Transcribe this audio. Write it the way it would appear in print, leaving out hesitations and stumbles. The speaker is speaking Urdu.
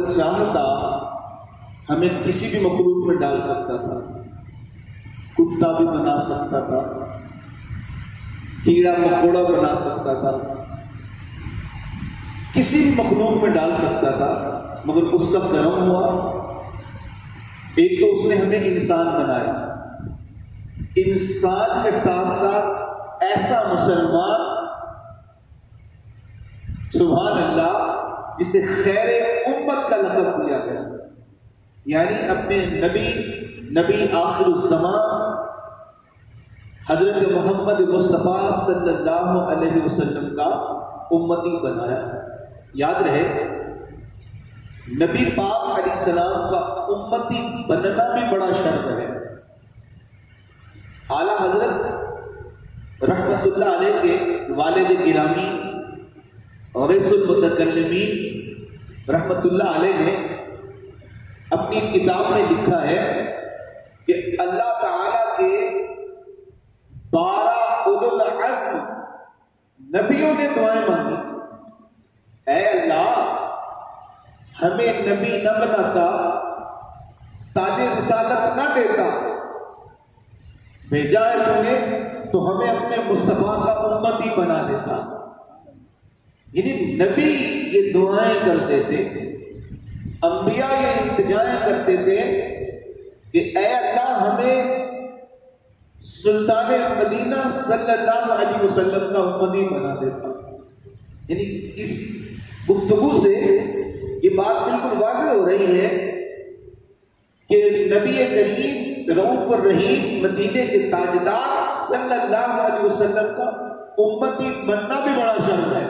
چاہتا ہمیں کسی بھی مخلوق میں ڈال سکتا تھا، کتا بھی بنا سکتا تھا، کیڑا مکوڑا بنا سکتا تھا، کسی بھی مخلوق میں ڈال سکتا تھا، مگر اس کا کرم ہوا ایک تو اس نے ہمیں انسان بنایا، انسان کے ساتھ ساتھ ایسا مسلمان سبحان اللہ جسے خیر امت کا لقب دیا گیا، یعنی اپنے نبی آخر الزمان حضرت محمد مصطفیٰ صلی اللہ علیہ وسلم کا امتی بنایا۔ یاد رہے نبی پاک علیہ السلام کا امتی بننا بھی بڑا شرف ہے۔ اعلیٰ حضرت رحمت اللہ علیہ کے والد گرامی اور رئیس المتکلمین رحمت اللہ علیہ نے اپنی کتاب میں لکھا ہے کہ اللہ تعالی کے 12 اولو العزم نبیوں نے دعائیں مانگی، اے اللہ ہمیں نبی نہ بناتا، تاج رسالت نہ دیتا، بھیجا ہے تو نے تو ہمیں اپنے مصطفیٰ کا امتی بنا دیتا۔ یعنی نبی یہ دعائیں کرتے تھے، انبیاء یہ التجائیں کرتے تھے کہ اے اللہ ہمیں سلطان مدینہ صلی اللہ علیہ وسلم کا امتی بنا دیتا۔ یعنی اس گفتگو سے یہ بات بالکل واضح ہو رہی ہے کہ نبی کریم رؤوف الرحیم مدینے کے تاجدار صلی اللہ علیہ وسلم کا امتی بننا بھی بڑا شرف ہے۔